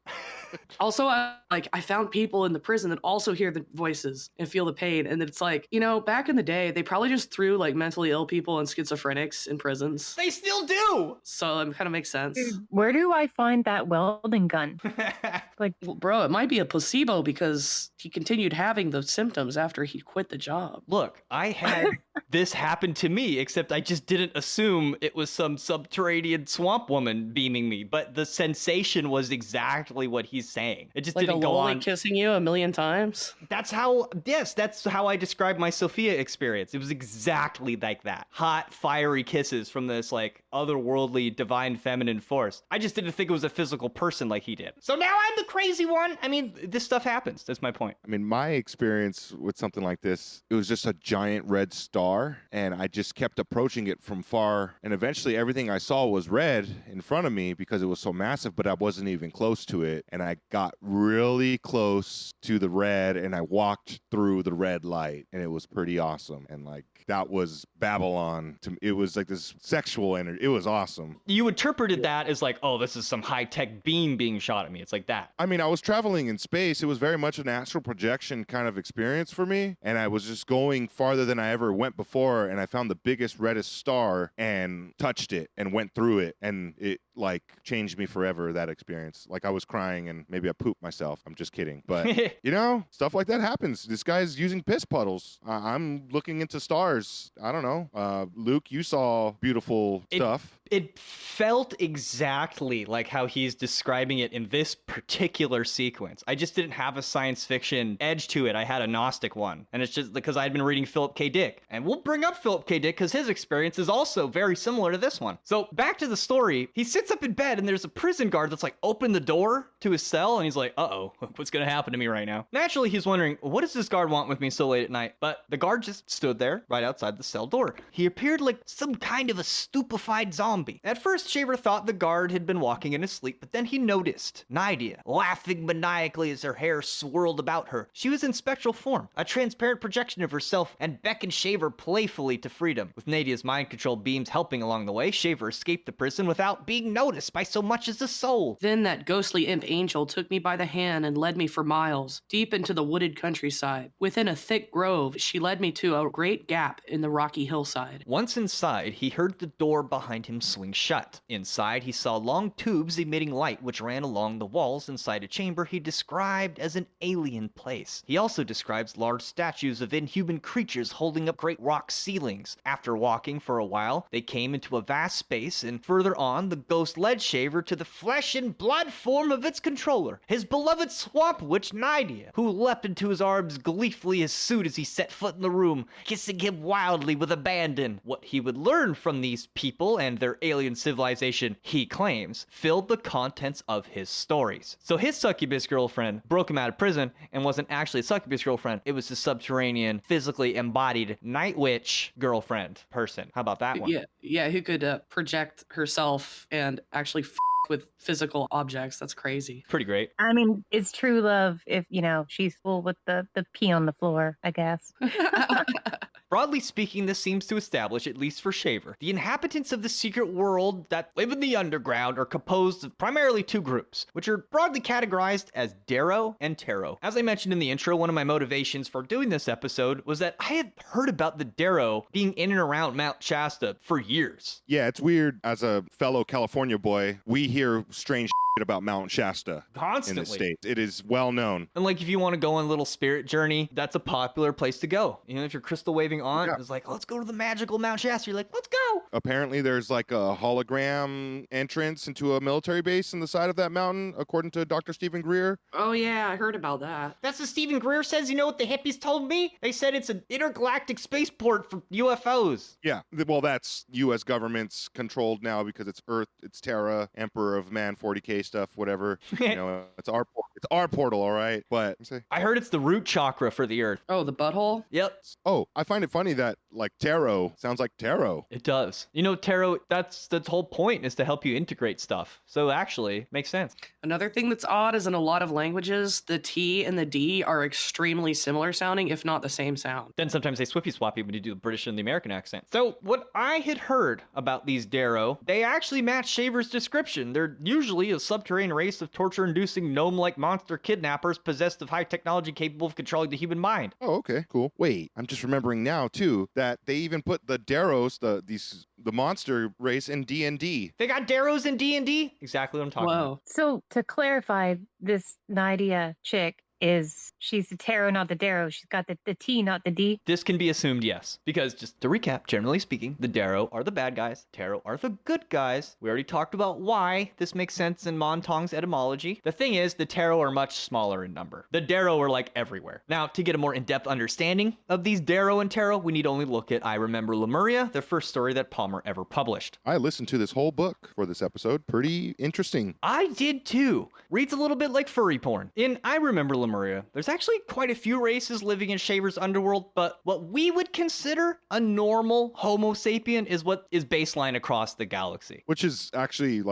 Also, I found people in the prison that also hear the voices and feel the pain. And it's like, back in the day, they probably just threw like mentally ill people and schizophrenics in prisons.
They still do.
So it kind of makes sense.
Dude, where do I find that welding gun?
Well, bro, it might be a placebo because he continued having the symptoms after he quit the job.
Look, I had this happen to me, except I just didn't assume it was some subterranean swamp woman beaming me. But the sensation was exactly what he's saying. It just
like
didn't
a
go
lolly
on.
Kissing you 1,000,000 times.
That's how I described my Sophia experience. It was exactly like that. Hot, fiery kisses from this like otherworldly, divine feminine force. I just didn't think it was a physical person like he did. So now I'm the crazy one. I mean, this stuff happens. That's my point.
I mean, my experience with something like this, it was just a giant red star, and I just kept approaching it from far, and eventually everything I saw was red in front of me because it was so massive, but I wasn't even close to it, and I got really close to the red, and I walked through the red light, and it was pretty awesome, and like that was Babylon. It was like this sexual energy. It was awesome.
You interpreted that as like, oh, this is some high-tech beam being shot at me. It's like that.
I mean, I was traveling in space. It was very much an astral projection kind of experience for me, and I was just going farther than I ever went before, and I found the biggest, reddest star and touched it and went through it, and it like changed me forever, that experience. Like I was crying and maybe I pooped myself. I'm just kidding. But stuff like that happens. This guy's using piss puddles. I'm looking into stars. I don't know. Luke, you saw beautiful stuff.
It felt exactly like how he's describing it in this particular sequence. I just didn't have a science fiction edge to it. I had a Gnostic one. And it's just because I'd been reading Philip K. Dick. And we'll bring up Philip K. Dick because his experience is also very similar to this one. So back to the story. He sits up in bed and there's a prison guard that's like, open the door to his cell. And he's like, uh-oh, what's going to happen to me right now? Naturally, he's wondering, what does this guard want with me so late at night? But the guard just stood there right outside the cell door. He appeared like some kind of a stupefied zombie. At first, Shaver thought the guard had been walking in his sleep, but then he noticed Nydia laughing maniacally as her hair swirled about her. She was in spectral form, a transparent projection of herself, and beckoned Shaver playfully to freedom. With Nydia's mind control beams helping along the way, Shaver escaped the prison without being noticed by so much as a soul.
Then that ghostly imp angel took me by the hand and led me for miles, deep into the wooded countryside. Within a thick grove, she led me to a great gap in the rocky hillside.
Once inside, he heard the door behind him swing shut. Inside, he saw long tubes emitting light which ran along the walls inside a chamber he described as an alien place. He also describes large statues of inhuman creatures holding up great rock ceilings. After walking for a while, they came into a vast space, and further on, the ghost led Shaver to the flesh and blood form of its controller, his beloved swamp witch Nydia, who leapt into his arms gleefully as soon as he set foot in the room, kissing him wildly with abandon. What he would learn from these people and their alien civilization, he claims, filled the contents of his stories. So his succubus girlfriend broke him out of prison and wasn't actually a succubus girlfriend, it was his subterranean, physically embodied night witch girlfriend person. How about that one?
Yeah, who could project herself and actually with physical objects. That's crazy.
Pretty great.
I mean, it's true love if, she's full with the pee on the floor, I guess.
Broadly speaking, this seems to establish, at least for Shaver, the inhabitants of the secret world that live in the underground are composed of primarily two groups, which are broadly categorized as Dero and Tero. As I mentioned in the intro, one of my motivations for doing this episode was that I had heard about the Dero being in and around Mount Shasta for years.
Yeah, it's weird. As a fellow California boy, we hear strange shit about Mount Shasta
Constantly.
in the state. It is well known.
And like if you want to go on a little spirit journey, that's a popular place to go. If your crystal waving aunt is like, let's go to the magical Mount Shasta, you're like, let's go.
Apparently there's like a hologram entrance into a military base in the side of that mountain, according to Dr. Stephen Greer.
Oh yeah, I heard about that.
That's what Stephen Greer says. You know what the hippies told me? They said it's an intergalactic spaceport for UFOs.
Yeah, well, that's U.S. government's controlled now because it's Earth, it's Terra, Emperor of Man 40K stuff, whatever. It's our portal, all right? But
I heard it's the root chakra for the Earth.
Oh, the butthole?
Yep.
Oh, I find it funny that like tarot sounds like tarot.
It does. Tarot, that's the whole point, is to help you integrate stuff. So actually, makes sense.
Another thing that's odd is in a lot of languages, the T and the D are extremely similar sounding, if not the same sound.
Then sometimes they swappy when you do the British and the American accent. So what I had heard about these Dero, they actually match Shaver's description. They're usually a subterranean race of torture-inducing gnome-like monster kidnappers possessed of high technology capable of controlling the human mind.
Oh, okay, cool. Wait, I'm just remembering now too that they even put the Deros, the monster race, in D&D.
They got Deros in D&D? Exactly what I'm talking about.
So to clarify, this Nydia chick she's the Tero, not the Dero. She's got the T, not the D.
This can be assumed, yes. Because just to recap, generally speaking, the Dero are the bad guys. Tero are the good guys. We already talked about why this makes sense in Montong's etymology. The thing is, the Tero are much smaller in number. The Dero are like everywhere. Now, to get a more in-depth understanding of these Dero and Tero, we need only look at I Remember Lemuria, the first story that Palmer ever published.
I listened to this whole book for this episode. Pretty interesting.
I did too. Reads a little bit like furry porn. In I Remember Lemuria, there's actually quite a few races living in Shaver's underworld, but what we would consider a normal Homo sapien is what is baseline across the galaxy.
Which is actually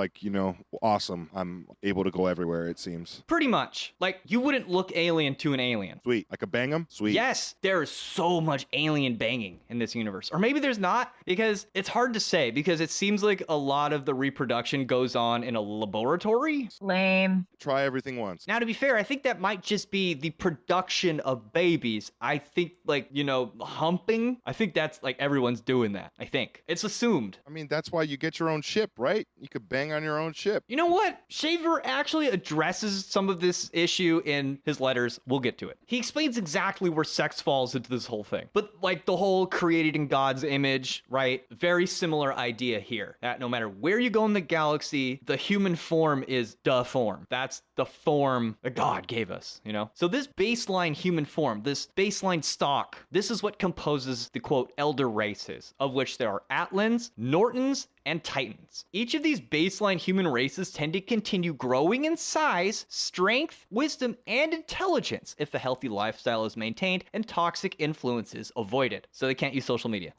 awesome. I'm able to go everywhere, it seems.
Pretty much. Like, you wouldn't look alien to an alien.
Sweet. I could bang them? Sweet.
Yes, there is so much alien banging in this universe. Or maybe there's not, because it's hard to say, because it seems like a lot of the reproduction goes on in a laboratory.
Lame.
Try everything once.
Now, to be fair, I think that might just be the production of babies. I think, like, humping, I think that's like everyone's doing that. I think it's assumed.
I mean, that's why you get your own ship, right? You could bang on your own ship.
You know what? Shaver actually addresses some of this issue in his letters. We'll get to it. He explains exactly where sex falls into this whole thing. But like the whole created in God's image, right? Very similar idea here. That no matter where you go in the galaxy, the human form is the form. That's the form that God gave us, So this baseline human form, this baseline stock, this is what composes the quote elder races, of which there are Atlans, Nortons, and Titans. Each of these baseline human races tend to continue growing in size, strength, wisdom, and intelligence if a healthy lifestyle is maintained and toxic influences avoided. So they can't use social media.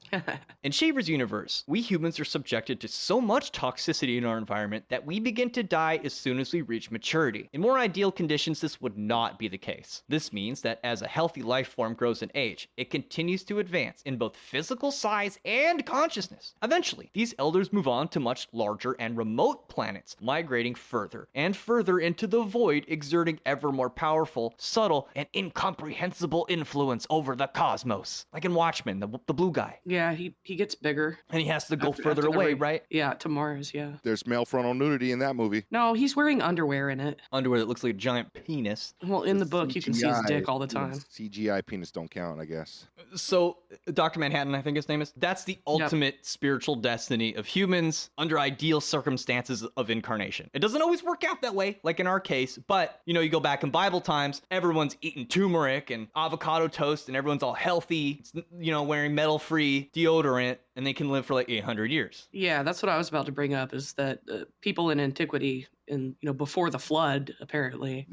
In Shaver's universe, we humans are subjected to so much toxicity in our environment that we begin to die as soon as we reach maturity. In more ideal conditions, this would not be the case. This means that as a healthy life form grows in age, it continues to advance in both physical size and consciousness. Eventually, these elders move on to much larger and remote planets, migrating further and further into the void, exerting ever more powerful, subtle, and incomprehensible influence over the cosmos. Like in Watchmen, the blue guy.
Yeah, he gets bigger.
And he has to go further away, right?
Yeah, to Mars, yeah.
There's male frontal nudity in that movie.
No, he's wearing underwear in it.
Underwear that looks like a giant penis.
Well, in the book, you can see his
CGI
dick all the time.
CGI penis don't count, I guess.
So, Dr. Manhattan, I think his name is, that's the ultimate spiritual destiny of humans under ideal circumstances of incarnation. It doesn't always work out that way, like in our case, but, you go back in Bible times, everyone's eating turmeric and avocado toast, and everyone's all healthy, wearing metal-free deodorant, and they can live for like 800 years.
Yeah, that's what I was about to bring up, is that people in antiquity, and before the flood, apparently,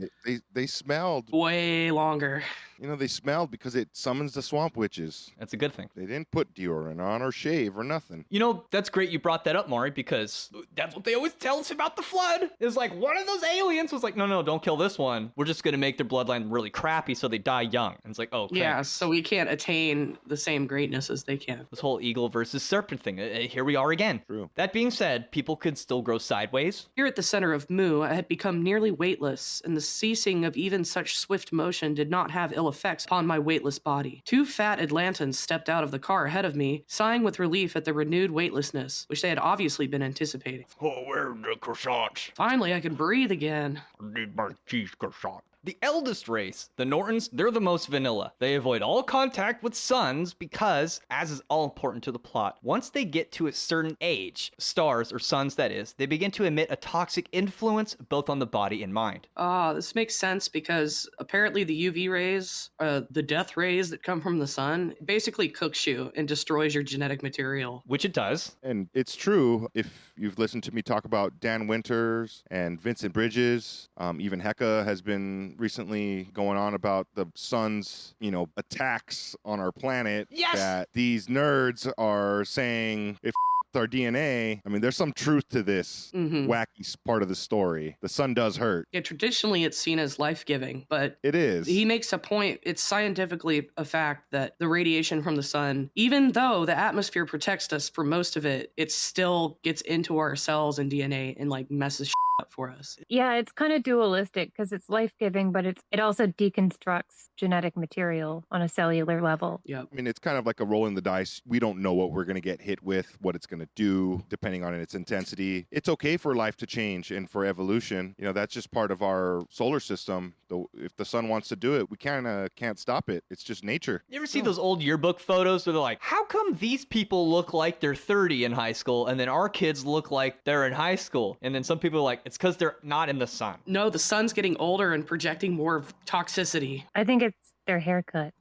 They smelled.
way longer.
They smelled because it summons the swamp witches.
That's a good thing.
They didn't put deodorant on or shave or nothing.
That's great you brought that up, Maury, because that's what they always tell us about the flood. Is like one of those aliens was like, no, don't kill this one. We're just going to make their bloodline really crappy so they die young. And it's like, oh, okay.
Yeah, so we can't attain the same greatness as they can.
This whole eagle versus serpent thing. Here we are again.
True.
That being said, people could still grow sideways.
Here at the center of Mu, I had become nearly weightless, and the ceasing of even such swift motion did not have ill effects upon my weightless body. Two fat Atlantans stepped out of the car ahead of me, sighing with relief at the renewed weightlessness, which they had obviously been anticipating.
Oh, where are the croissants?
Finally, I could breathe again.
I need my cheese croissant. The eldest race, the Nortons, they're the most vanilla. They avoid all contact with suns because, as is all important to the plot, once they get to a certain age, stars or suns that is, they begin to emit a toxic influence both on the body and mind.
This makes sense because apparently the UV rays, the death rays that come from the sun, basically cooks you and destroys your genetic material.
Which it does.
And it's true, if you've listened to me talk about Dan Winters and Vincent Bridges, even Hecka has been recently going on about the sun's, attacks on our planet.
Yes!
That these nerds are saying, if our DNA, I mean, there's some truth to this wacky part of the story. The sun does hurt.
Yeah, traditionally it's seen as life-giving, but
It is.
he makes a point. It's scientifically a fact that the radiation from the sun, even though the atmosphere protects us for most of it, it still gets into our cells and DNA and like messes up for us.
Yeah, it's kind of dualistic because it's life-giving, but it also deconstructs genetic material on a cellular level.
Yeah.
I mean, it's kind of like a roll in the dice. We don't know what we're going to get hit with, what it's going to do, depending on its intensity. It's okay for life to change and for evolution. That's just part of our solar system. Though, if the sun wants to do it, we kind of can't stop it. It's just nature.
You ever see those old yearbook photos where they're like, how come these people look like they're 30 in high school and then our kids look like they're in high school? And then some people are like, it's because they're not in the sun.
No, the sun's getting older and projecting more toxicity.
I think it's their haircut.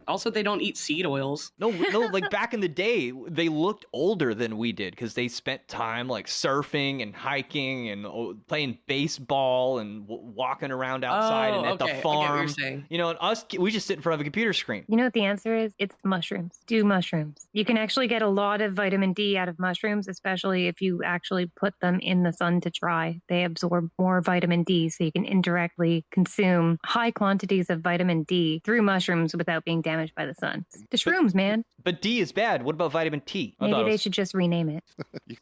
Also, they don't eat seed oils.
No, like back in the day, they looked older than we did because they spent time like surfing and hiking and playing baseball and walking around outside and at the farm.
I get what you're saying.
And us, we just sit in front of a computer screen.
You know what the answer is? It's mushrooms. Do mushrooms. You can actually get a lot of vitamin D out of mushrooms, especially if you actually put them in the sun to dry. They absorb more vitamin D, so you can indirectly consume high quantities of vitamin vitamin D through mushrooms without being damaged by the sun. The shrooms, man.
But D is bad. What about vitamin T?
Maybe they should just rename it.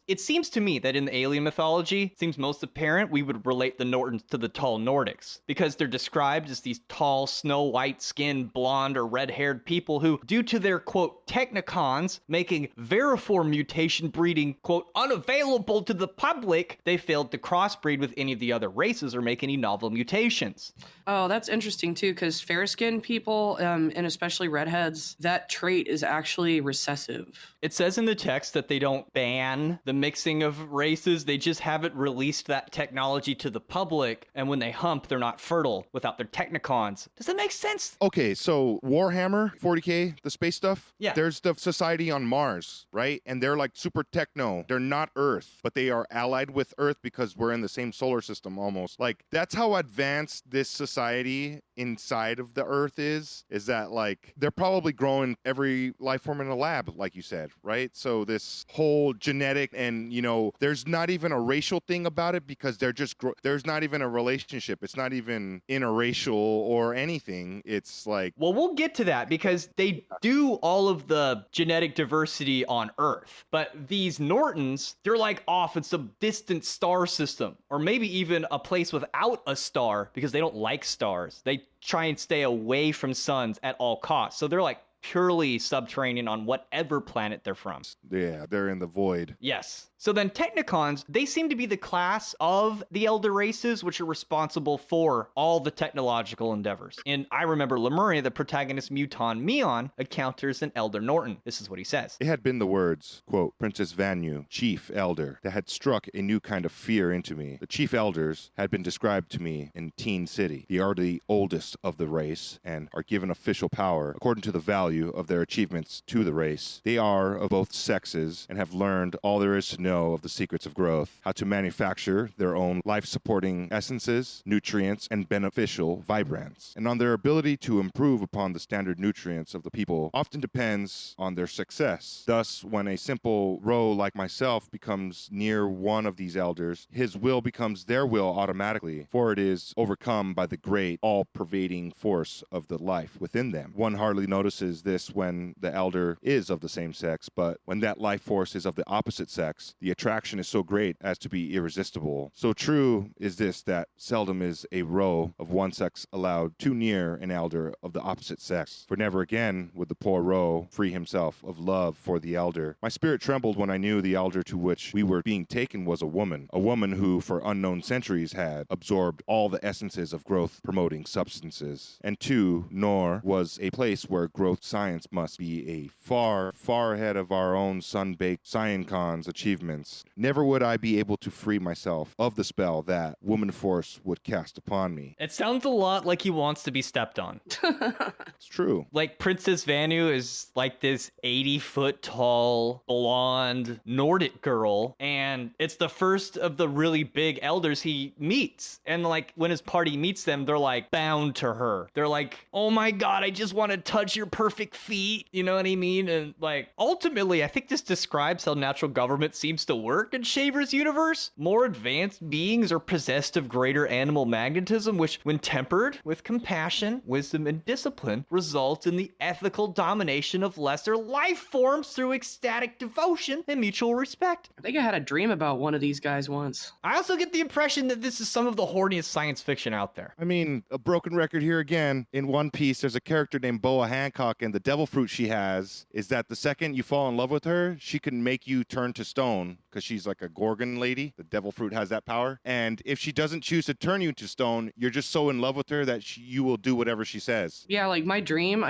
It seems to me that in the alien mythology, it seems most apparent we would relate the Nortons to the tall Nordics, because they're described as these tall, snow-white skinned, blonde or red-haired people who, due to their, quote, technicons making veriform mutation breeding, quote, unavailable to the public, they failed to crossbreed with any of the other races or make any novel mutations.
Oh, that's interesting too, because fair-skinned people, and especially redheads, that trait is actually recessive.
It says in the text that they don't ban the mixing of races, they just haven't released that technology to the public, and when they hump, they're not fertile without their technicons. Does that make sense?
Okay, so Warhammer 40K, the space stuff.
Yeah.
There's the society on Mars, right? And they're like super techno. They're not Earth, but they are allied with Earth because we're in the same solar system almost. Like, that's how advanced this society inside of the Earth is that like they're probably growing every life form in a lab, like you said, right? So this whole genetic and, you know, there's not even a racial thing about it because they're just there's not even a relationship. It's not even interracial or anything. It's like,
well, we'll get to that because they do all of the genetic diversity on Earth. But these Nortons, they're like off in some distant star system, or maybe even a place without a star because they don't like stars. They try and stay away from suns at all costs. So they're like purely subterranean on whatever planet they're from.
yeah, they're in the void.
Yes. So then Technicons, they seem to be the class of the elder races which are responsible for all the technological endeavors. In I Remember Lemuria, the protagonist Muton Meon encounters an elder Norton. This is what he says.
It had been the words, quote, Princess Vanu, chief elder, that had struck a new kind of fear into me. The chief elders had been described to me in Teen City. They are the oldest of the race and are given official power according to the value of their achievements to the race. They are of both sexes and have learned all there is to know of the secrets of growth, how to manufacture their own life-supporting essences, nutrients, and beneficial vibrants. And on their ability to improve upon the standard nutrients of the people often depends on their success. Thus, when a simple row like myself becomes near one of these elders, his will becomes their will automatically, for it is overcome by the great, all-pervading force of the life within them. One hardly notices this when the elder is of the same sex, but when that life force is of the opposite sex, the attraction is so great as to be irresistible. So true is this that seldom is a roe of one sex allowed too near an elder of the opposite sex. For never again would the poor roe free himself of love for the elder. My spirit trembled when I knew the elder to which we were being taken was a woman who for unknown centuries had absorbed all the essences of growth-promoting substances. And two, nor was a place where growth science must be a far, far ahead of our own sun-baked Sciencon's achievements. Never would I be able to free myself of the spell that woman force would cast upon me.
It sounds a lot like he wants to be stepped on.
It's true.
Like Princess Vanu is like this 80-foot tall, blonde Nordic girl, and it's the first of the really big elders he meets. And like when his party meets them, they're like bound to her. They're like, oh my god, I just want to touch your perfect feet. You know what I mean? And like ultimately, I think this describes how natural government seems to work in Shaver's universe. More advanced beings are possessed of greater animal magnetism, which when tempered with compassion, wisdom, and discipline, results in the ethical domination of lesser life forms through ecstatic devotion and mutual respect.
I think I had a dream about one of these guys once.
I also get the impression that this is some of the horniest science fiction out there.
I mean, a broken record here again. In One Piece, there's a character named Boa Hancock, and the devil fruit she has is that the second you fall in love with her, she can make you turn to stone because she's like a Gorgon lady. The devil fruit has that power. And if she doesn't choose to turn you to stone, you're just so in love with her that you will do whatever she says.
Yeah, like my dream,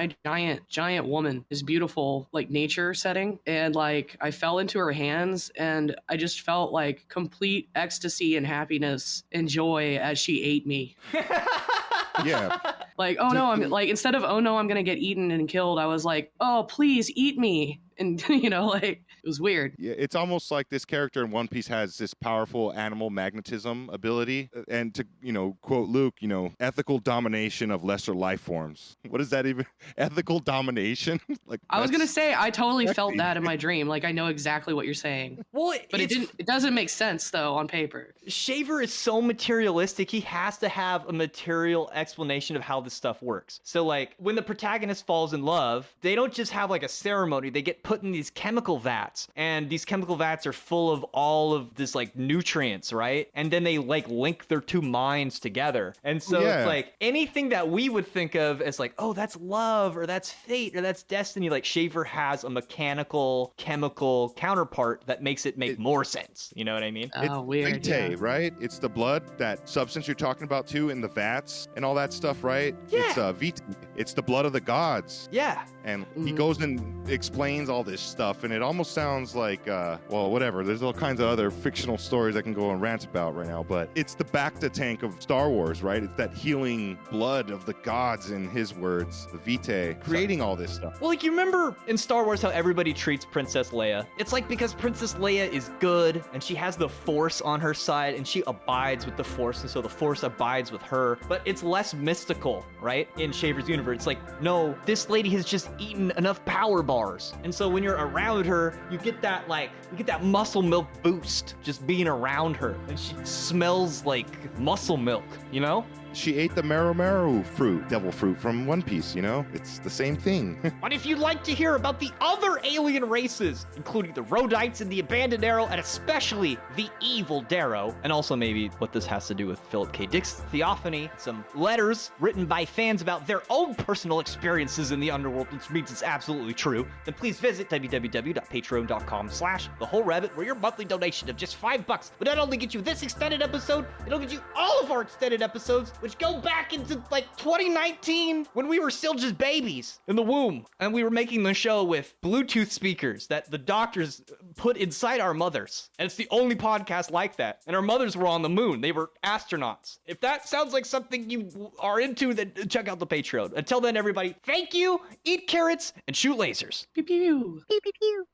giant woman, this beautiful like nature setting, and like I fell into her hands, and I just felt like complete ecstasy and happiness and joy as she ate me.
Yeah.
Like, oh no, I'm like, instead of, oh no, I'm gonna get eaten and killed, I was like, oh, please eat me. And, you know, like, it was weird.
Yeah, it's almost like this character in One Piece has this powerful animal magnetism ability, and to, you know, quote Luke, you know, ethical domination of lesser life forms. What is that even? Ethical domination? Like,
I was gonna
that's
say I totally felt
sexy.
that in my dream. Like, I know exactly what you're saying,
Well,
but it doesn't make sense though on paper.
Shaver is so materialistic, he has to have a material explanation of how this stuff works. So, like, when the protagonist falls in love, they don't just have like a ceremony, they get put in these chemical vats, and these chemical vats are full of all of this like nutrients, right? And then they like link their two minds together. And so
Yeah.
it's like anything that we would think of as like, oh, that's love, or that's fate, or that's destiny, like Shaver has a mechanical, chemical counterpart that makes it make more sense. You know what I mean?
Oh, weird.
Vitae,
Yeah.
right? It's the blood, that substance you're talking about too, in the vats and all that stuff, right?
Yeah.
It's vitae. It's the blood of the gods.
Yeah.
And he
Mhm.
goes and explains all this stuff, and it almost sounds like, well, whatever. There's all kinds of other fictional stories I can go and rant about right now, but it's the Bacta tank of Star Wars, right? It's that healing blood of the gods, in his words, the Vitae, creating all this stuff.
Well, like, you remember in Star Wars how everybody treats Princess Leia? It's like because Princess Leia is good and she has the Force on her side and she abides with the Force, and so the Force abides with her. But it's less mystical, right? In Shaver's universe, it's like, no, this lady has just eaten enough power bars, and so when you're around her, you get that muscle milk boost just being around her, and she smells like muscle milk, you know?
She ate the Maru fruit, devil fruit from One Piece, you know? It's the same thing.
But if you'd like to hear about the other alien races, including the Rhodites and the Abandoned Dero, and especially the evil Dero, and also maybe what this has to do with Philip K. Dick's theophany, some letters written by fans about their own personal experiences in the underworld, which means it's absolutely true, then please visit www.patreon.com/thewholerabbit, where your monthly donation of just $5 will not only get you this extended episode, it'll get you all of our extended episodes, which go back into like 2019 when we were still just babies in the womb, and we were making the show with Bluetooth speakers that the doctors put inside our mothers. And it's the only podcast like that. And our mothers were on the moon. They were astronauts. If that sounds like something you are into, then check out the Patreon. Until then, everybody, thank you, eat carrots, and shoot lasers.
Pew pew.
Pew, pew, pew.